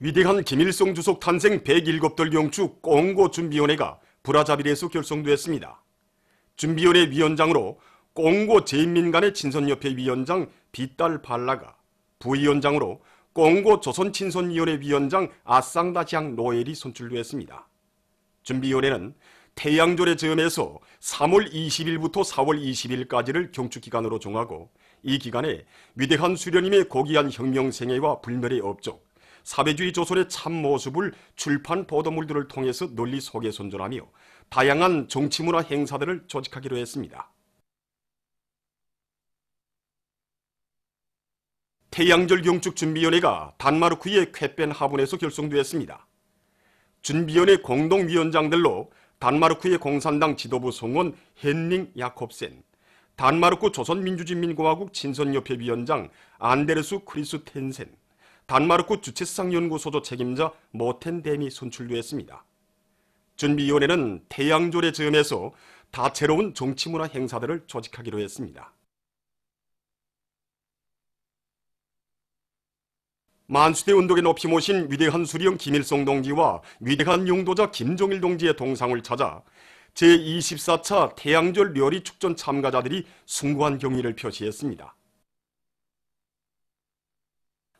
위대한 김일성 주석 탄생 107돌 경축 공고준비위원회가 브라자빌에서 결성되었습니다. 준비위원회 위원장으로 공고 제인민간의 친선협회 위원장 비딸 발라가, 부위원장으로 공고 조선친선위원회 위원장 아쌍다지앙 노엘이 선출되었습니다. 준비위원회는 태양절의 즈음에서 3월 20일부터 4월 20일까지를 경축기간으로 정하고, 이 기간에 위대한 수련님의 고귀한 혁명생애와 불멸의 업적, 사회주의 조선의 참모습을 출판 보도물들을 통해서 널리 소개 선전하며 다양한 정치문화 행사들을 조직하기로 했습니다. 태양절 경축 준비위원회가 단마르크의 쾌펜하븐에서 결성되었습니다. 준비위원회 공동위원장들로 단마르크의 공산당 지도부 성원 헨링 야콥센, 단마르크 조선민주진민공화국 친선협회 위원장 안데르수 크리스텐센, 단마르크 주체상연구소조 책임자 모텐 댐이 선출되었습니다. 준비위원회는 태양절의 즈음에서 다채로운 정치문화 행사들을 조직하기로 했습니다. 만수대 운동에 높이 모신 위대한 수령 김일성 동지와 위대한 용도자 김정일 동지의 동상을 찾아 제24차 태양절 려리 축전 참가자들이 숭고한 경의를 표시했습니다.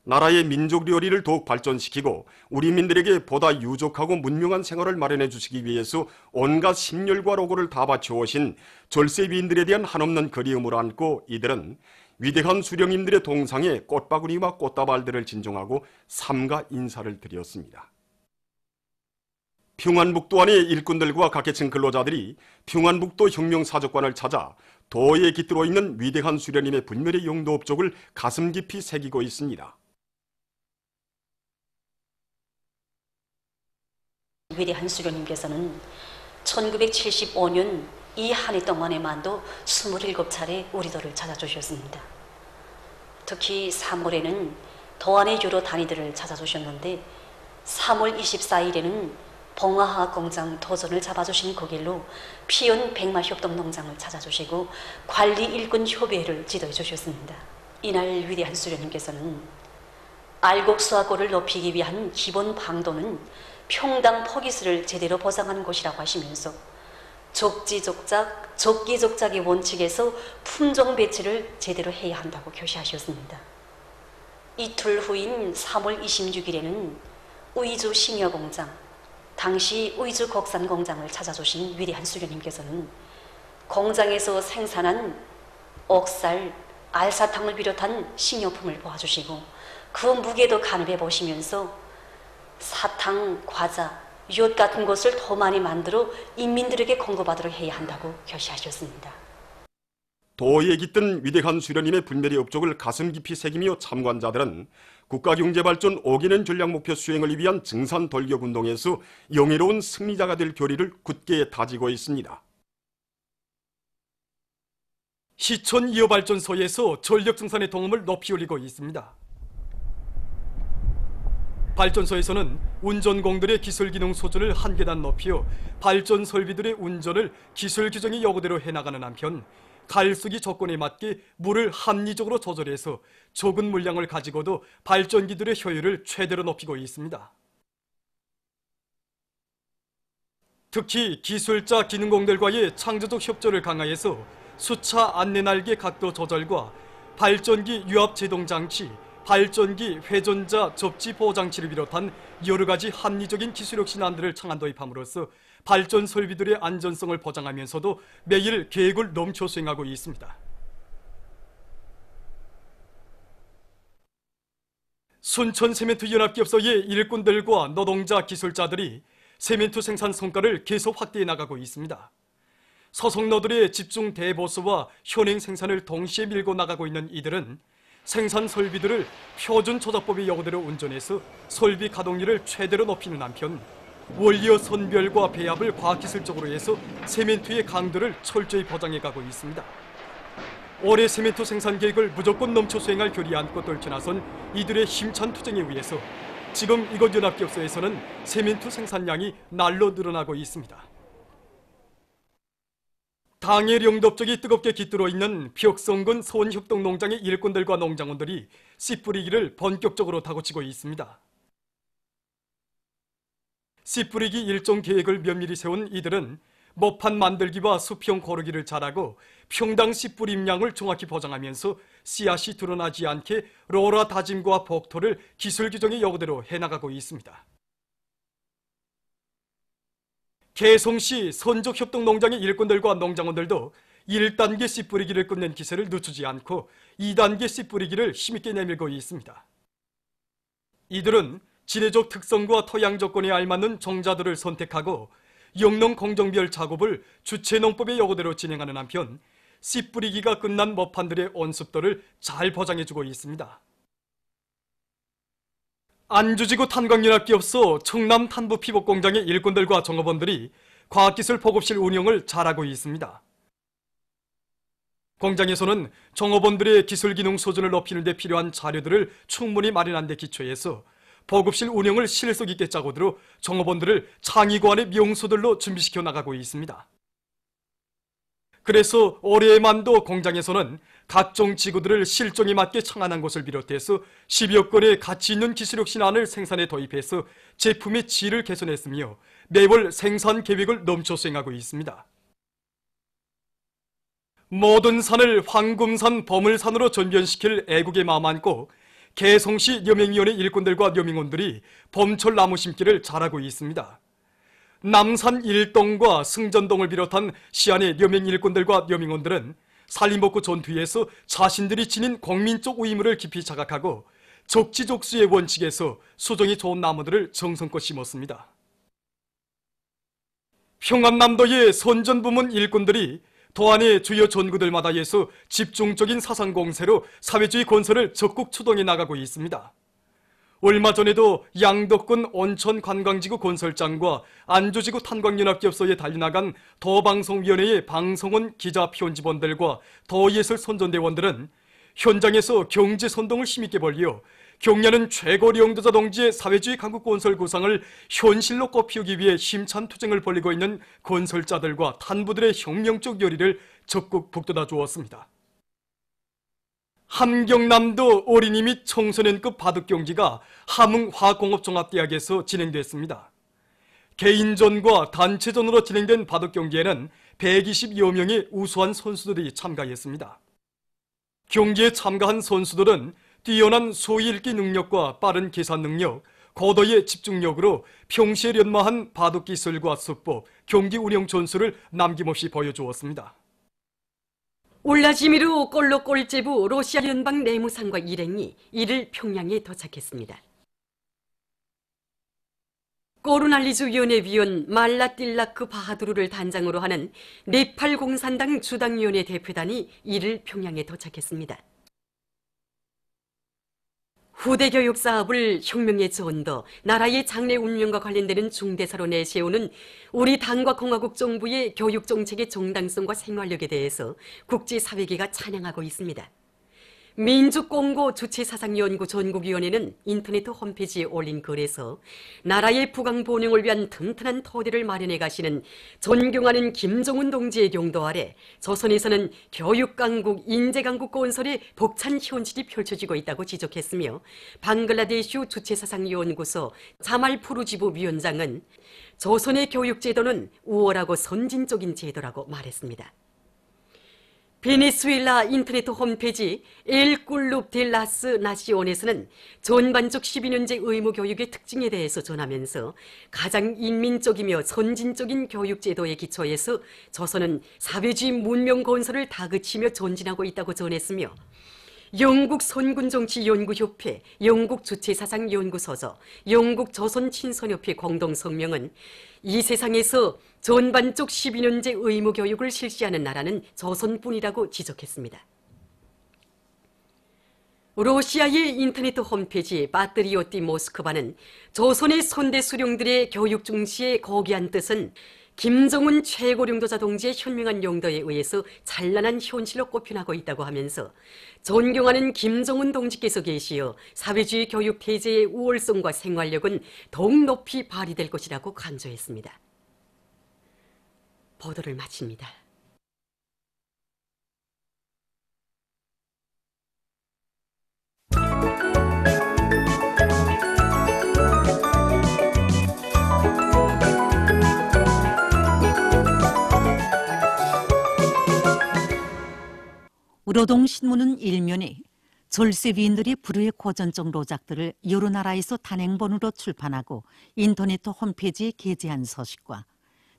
나라의 민족 려리를 더욱 발전시키고 우리민들에게 보다 유족하고 문명한 생활을 마련해 주시기 위해서 온갖 심혈과 로고를 다 바쳐오신 절세위인들에 대한 한없는 그리움을 안고 이들은 위대한 수령님들의 동상에 꽃바구니와 꽃다발들을 진정하고 삼가 인사를 드렸습니다. 평안북도 안의 일꾼들과 각계층 근로자들이 평안북도 혁명사적관을 찾아 도에 깃들어 있는 위대한 수령님의 불멸의 용도 업적을 가슴 깊이 새기고 있습니다. 위대한 수령님께서는 1975년 이 한 해 동안에만도 27차례 우리도를 찾아주셨습니다. 특히 3월에는 도안의 유로 단위들을 찾아주셨는데 3월 24일에는 봉화하 공장 도전을 잡아주신 그 길로 피연 백마협동 농장을 찾아주시고 관리 일꾼 협의회를 지도해 주셨습니다. 이날 위대한 수령님께서는 알곡수화고를 높이기 위한 기본 방도는 평당 포기수를 제대로 보장하는 곳이라고 하시면서 적기족작의 원칙에서 품종 배치를 제대로 해야 한다고 교시하셨습니다. 이틀 후인 3월 26일에는 의주 싱여공장, 당시 의주 곡산공장을 찾아주신 위대한 수령님께서는 공장에서 생산한 옥살, 알사탕을 비롯한 식료품을 보아주시고 그 무게도 가늠해 보시면서 사탕, 과자, 윷 같은 것을 더 많이 만들어 인민들에게 공급하도록 해야 한다고 교시하셨습니다. 도에 깃든 위대한 수령님의 불멸의 업적을 가슴 깊이 새기며 참관자들은 국가경제발전 5개년 전략목표 수행을 위한 증산돌격운동에서 영예로운 승리자가 될 결의를 굳게 다지고 있습니다. 시촌 2호 발전소에서 전력 증산의 동음을 높이 올리고 있습니다. 발전소에서는 운전공들의 기술기능 수준을 한 계단 높여 발전 설비들의 운전을 기술 규정의 요구대로 해나가는 한편 갈수기 조건에 맞게 물을 합리적으로 조절해서 적은 물량을 가지고도 발전기들의 효율을 최대로 높이고 있습니다. 특히 기술자 기능공들과의 창조적 협조를 강화해서 수차 안내날개 각도 조절과 발전기 유압 제동 장치, 발전기 회전자 접지 보호 장치를 비롯한 여러 가지 합리적인 기술력 신안들을 창안 도입함으로써 발전 설비들의 안전성을 보장하면서도 매일 계획을 넘쳐 수행하고 있습니다. 순천세멘트연합기업소의 일꾼들과 노동자 기술자들이 세멘트 생산 성과를 계속 확대해 나가고 있습니다. 소속노들의 집중 대보수와 현행 생산을 동시에 밀고 나가고 있는 이들은 생산 설비들을 표준 조작법의 요구대로 운전해서 설비 가동률을 최대로 높이는 한편 원리어 선별과 배합을 과학기술적으로 해서 세멘트의 강도를 철저히 보장해가고 있습니다. 올해 세멘트 생산 계획을 무조건 넘쳐 수행할 결의 안고 떨쳐나선 이들의 힘찬 투쟁에 의해서 지금 이곳 연합기업소에서는 세멘트 생산량이 날로 늘어나고 있습니다. 당의 영도업적이 뜨겁게 깃들어 있는 벽성군 서원협동농장의 일꾼들과 농장원들이 씨 뿌리기를 본격적으로 다고치고 있습니다. 씨 뿌리기 일종 계획을 면밀히 세운 이들은 먹판 만들기와 수평 고르기를 잘하고 평당 씨 뿌림량을 정확히 보장하면서 씨앗이 드러나지 않게 로라 다짐과 복토를 기술 규정의 요구대로 해나가고 있습니다. 개성시 선적협동농장의 일꾼들과 농장원들도 1단계 씨 뿌리기를 끝낸 기세를 늦추지 않고 2단계 씨 뿌리기를 힘있게 내밀고 있습니다. 이들은 지대적 특성과 토양 조건에 알맞는 종자들을 선택하고 영농 공정별 작업을 주체농법의 요구대로 진행하는 한편 씨 뿌리기가 끝난 먹판들의 온습도를 잘 보장해주고 있습니다. 안주지구 탄광연합기업소 청남 탄부피복공장의 일꾼들과 종업원들이 과학기술 보급실 운영을 잘하고 있습니다. 공장에서는 종업원들의 기술기능 수준을 높이는 데 필요한 자료들을 충분히 마련한 데 기초해서 보급실 운영을 실속 있게 짜고 들어 종업원들을 창의고안의 명수들로 준비시켜 나가고 있습니다. 그래서 올해만도 공장에서는 각종 지구들을 실종에 맞게 청안한 것을 비롯해서 10여 건의 가치 있는 기술력 신안을 생산에 도입해서 제품의 질을 개선했으며 매월 생산 계획을 넘쳐 수행하고 있습니다. 모든 산을 황금산 보물산으로 전변시킬 애국의 마음 안고 개성시 여맹위원회 일꾼들과 여맹원들이 봄철 나무 심기를 잘하고 있습니다. 남산 일동과 승전동을 비롯한 시안의 여맹 일꾼들과 여맹원들은 살림복구 전투에서 자신들이 지닌 공민적 의무를 깊이 자각하고 적지족수의 원칙에서 수종이 좋은 나무들을 정성껏 심었습니다. 평안남도의 선전부문 일꾼들이 도안의 주요 전구들마다에서 집중적인 사상공세로 사회주의 건설을 적극 추동해 나가고 있습니다. 얼마 전에도 양덕군 온천관광지구 건설장과 안주지구 탄광연합기업소에 달려나간 도방송위원회의 방송원 기자 편집원들과 도예술 선전대원들은 현장에서 경제선동을 힘있게 벌여 경야는 최고리 영도자 동지의 사회주의 강국 건설 구상을 현실로 꼽히기 위해 힘찬 투쟁을 벌이고 있는 건설자들과 탄부들의 혁명적 열의를 적극 북돋아 주었습니다. 함경남도 어린이 및 청소년급 바둑 경기가 함흥화공업종합대학에서 진행됐습니다. 개인전과 단체전으로 진행된 바둑 경기에는 120여 명의 우수한 선수들이 참가했습니다. 경기에 참가한 선수들은 뛰어난 소위읽기 능력과 빠른 계산 능력, 고도의 집중력으로 평시에 연마한 바둑 기술과 수법, 경기 운영 전술을 남김없이 보여주었습니다. 울라지미르 꼴로 꼴제부 러시아 연방 내무상과 일행이 이를 평양에 도착했습니다. 꼬르날리주 위원회 위원 말라틸라크 바하두르를 단장으로 하는 네팔 공산당 주당위원회 대표단이 이를 평양에 도착했습니다. 후대 교육 사업을 혁명의 전도, 나라의 장래 운명과 관련되는 중대사로 내세우는 우리 당과 공화국 정부의 교육 정책의 정당성과 생활력에 대해서 국제사회계가 찬양하고 있습니다. 민주공고 주체사상연구 전국위원회는 인터넷 홈페이지에 올린 글에서 나라의 부강본영을 위한 튼튼한 토대를 마련해 가시는 존경하는 김정은 동지의 경도 아래 조선에서는 교육강국, 인재강국 건설의 벅찬 현실이 펼쳐지고 있다고 지적했으며 방글라데슈 주체사상연구소 자말 푸루지부 위원장은 조선의 교육제도는 우월하고 선진적인 제도라고 말했습니다. 베네수엘라 인터넷 홈페이지 엘 꿀룹 델 라스 나시온에서는 전반적 12년제 의무교육의 특징에 대해서 전하면서 가장 인민적이며 선진적인 교육제도의 기초에서 조선은 사회주의 문명 건설을 다그치며 전진하고 있다고 전했으며 영국 선군정치연구협회, 영국 주체사상연구소서, 영국 조선친선협회 공동성명은 이 세상에서 전반적 12년제 의무교육을 실시하는 나라는 조선뿐이라고 지적했습니다. 러시아의 인터넷 홈페이지 바트리오티 모스크바는 조선의 선대 수령들의 교육 중시의 고귀한 뜻은 김정은 최고령도자 동지의 현명한 용도에 의해서 찬란한 현실로 꼽혀나고 있다고 하면서 존경하는 김정은 동지께서 계시어 사회주의 교육 태제의 우월성과 생활력은 더욱 높이 발휘될 것이라고 강조했습니다. 보도를 마칩니다. 우로동 신문은 일면에 졸세비인들이 불후의 고전적 로작들을 여러 나라에서 단행본으로 출판하고 인터넷 홈페이지에 게재한 소식과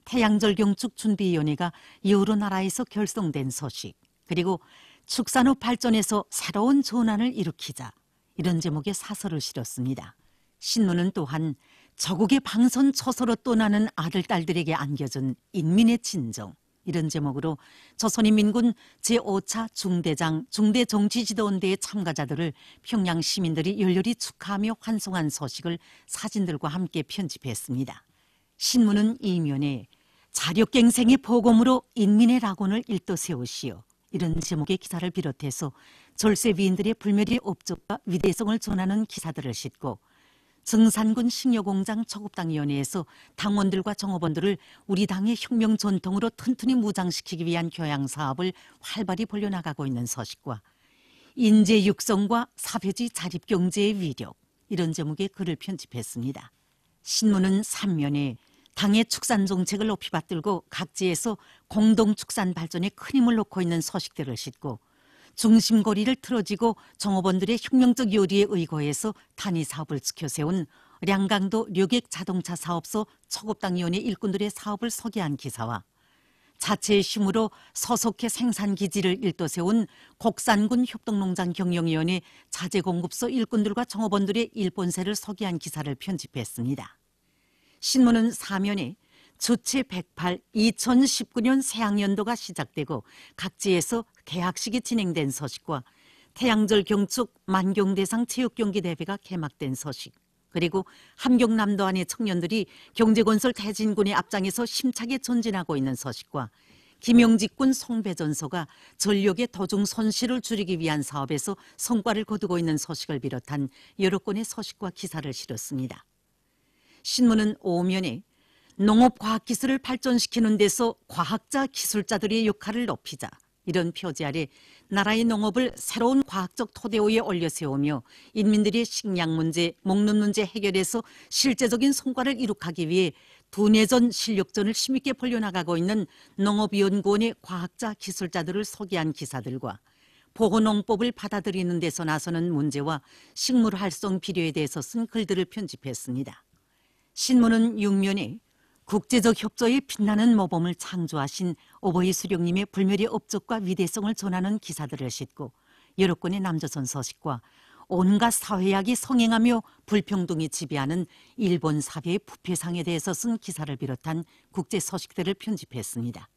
태양절경축 준비위원회가 여러 나라에서 결성된 소식, 그리고 축산업 발전에서 새로운 전환을 일으키자, 이런 제목의 사설을 실었습니다. 신문은 또한 저국의 방선 초소로 떠나는 아들, 딸들에게 안겨준 인민의 진정, 이런 제목으로 조선인민군 제5차 중대장 중대정치지도원대의 참가자들을 평양 시민들이 열렬히 축하하며 환송한 소식을 사진들과 함께 편집했습니다. 신문은 이면에 자력갱생의 보검으로 인민의 낙원을 일떠세우시오, 이런 제목의 기사를 비롯해서 졸세비인들의 불멸의 업적과 위대성을 전하는 기사들을 싣고 증산군 식료공장 초급당위원회에서 당원들과 정업원들을 우리 당의 혁명 전통으로 튼튼히 무장시키기 위한 교양 사업을 활발히 벌려나가고 있는 소식과 인재 육성과 사회주의 자립경제의 위력, 이런 제목의 글을 편집했습니다. 신문은 3면에 당의 축산 정책을 높이 받들고 각지에서 공동 축산 발전에 큰 힘을 놓고 있는 소식들을 싣고 중심고리를 틀어지고 정업원들의 혁명적 요리에 의거해서 단위 사업을 지켜세운 량강도 류객 자동차 사업소 초급당위원회 일꾼들의 사업을 소개한 기사와 자체의 힘으로 소속해 생산기지를 일떠세운 곡산군 협동농장 경영위원회 자재공급소 일꾼들과 정업원들의 일본세를 소개한 기사를 편집했습니다. 신문은 4면에 주체 108 2019년 새학년도가 시작되고 각지에서 개학식이 진행된 소식과 태양절 경축 만경대상 체육경기 대회가 개막된 소식, 그리고 함경남도 안의 청년들이 경제건설 대진군의 앞장에서 힘차게 전진하고 있는 소식과 김영직군 송배전소가 전력의 도중 손실을 줄이기 위한 사업에서 성과를 거두고 있는 소식을 비롯한 여러 건의 소식과 기사를 실었습니다. 신문은 5면에 농업과학기술을 발전시키는 데서 과학자, 기술자들의 역할을 높이자, 이런 표지 아래 나라의 농업을 새로운 과학적 토대 위에 올려세우며 인민들의 식량 문제, 먹는 문제 해결에서 실제적인 성과를 이룩하기 위해 두뇌전 실력전을 힘있게 벌려나가고 있는 농업연구원의 과학자, 기술자들을 소개한 기사들과 보호농법을 받아들이는 데서 나서는 문제와 식물 활성 비료에 대해서 쓴 글들을 편집했습니다. 신문은 6면에 국제적 협조에 빛나는 모범을 창조하신 오버이 수령님의 불멸의 업적과 위대성을 전하는 기사들을 싣고 여러 건의 남조선 소식과 온갖 사회학이 성행하며 불평등이 지배하는 일본 사회의 부패상에 대해서 쓴 기사를 비롯한 국제 소식들을 편집했습니다.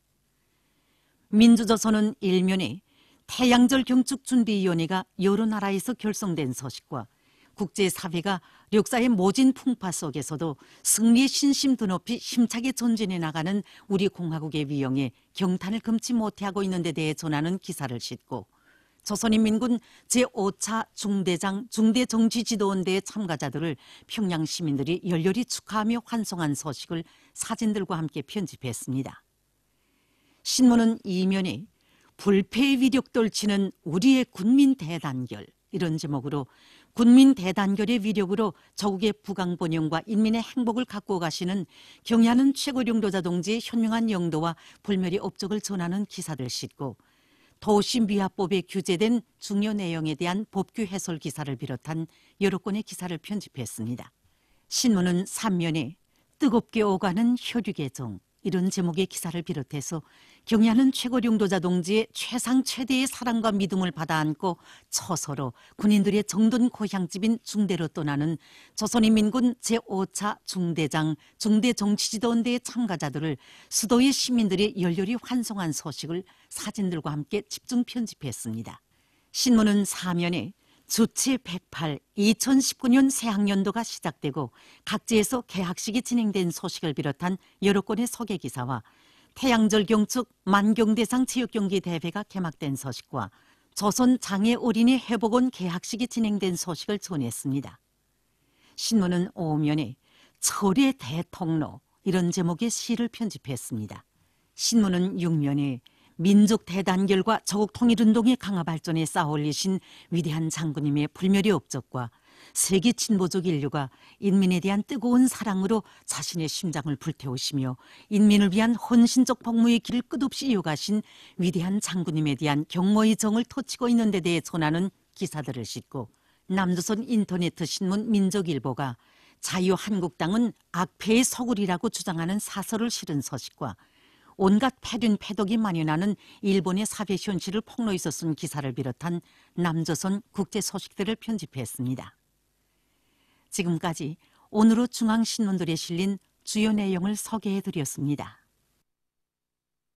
민주조선은 1면에 태양절 경축준비위원회가 여러 나라에서 결성된 소식과 국제사회가 역사의 모진 풍파 속에서도 승리의 신심 드높이 힘차게 전진해 나가는 우리 공화국의 위용에 경탄을 금치 못하고 있는 데 대해 전하는 기사를 싣고 조선인민군 제5차 중대장 중대정치지도원대의 참가자들을 평양 시민들이 열렬히 축하하며 환송한 소식을 사진들과 함께 편집했습니다. 신문은 이면에 불패의 위력 떨치는 우리의 군민 대단결, 이런 제목으로 군민 대단결의 위력으로 저국의 부강번영과 인민의 행복을 갖고 가시는 경의하는 최고령도자 동지의 현명한 영도와 불멸의 업적을 전하는 기사를 싣고 도시미화법에 규제된 중요 내용에 대한 법규 해설 기사를 비롯한 여러 건의 기사를 편집했습니다. 신문은 3면에 뜨겁게 오가는 혈육의 정, 이런 제목의 기사를 비롯해서 경의하는 최고령도자 동지의 최상 최대의 사랑과 믿음을 받아 안고 처서로 군인들의 정든 고향집인 중대로 떠나는 조선인민군 제5차 중대장 중대정치지도원대의 참가자들을 수도의 시민들이 열렬히 환송한 소식을 사진들과 함께 집중 편집했습니다. 신문은 4면에 주체 108 2019년 새학년도가 시작되고 각지에서 개학식이 진행된 소식을 비롯한 여러 건의 소개 기사와 태양절 경축 만경대상 체육경기 대회가 개막된 소식과 조선 장애 어린이 회복원 개학식이 진행된 소식을 전했습니다. 신문은 5면에 철의 대통로, 이런 제목의 시를 편집했습니다. 신문은 6면에 민족 대단결과 저국 통일운동의 강화 발전에 쌓아올리신 위대한 장군님의 불멸의 업적과 세계 진보적 인류가 인민에 대한 뜨거운 사랑으로 자신의 심장을 불태우시며 인민을 위한 헌신적 복무의 길을 끝없이 이어가신 위대한 장군님에 대한 경모의 정을 토치고 있는 데 대해 전하는 기사들을 싣고 남조선 인터넷 신문 민족일보가 자유한국당은 악패의 서굴이라고 주장하는 사설을 실은 서식과 온갖 패륜 패덕이 만연하는 일본의 사회 현실을 폭로해서 쓴 기사를 비롯한 남조선 국제 소식들을 편집했습니다. 지금까지 오늘의 중앙신문들에 실린 주요 내용을 소개해드렸습니다.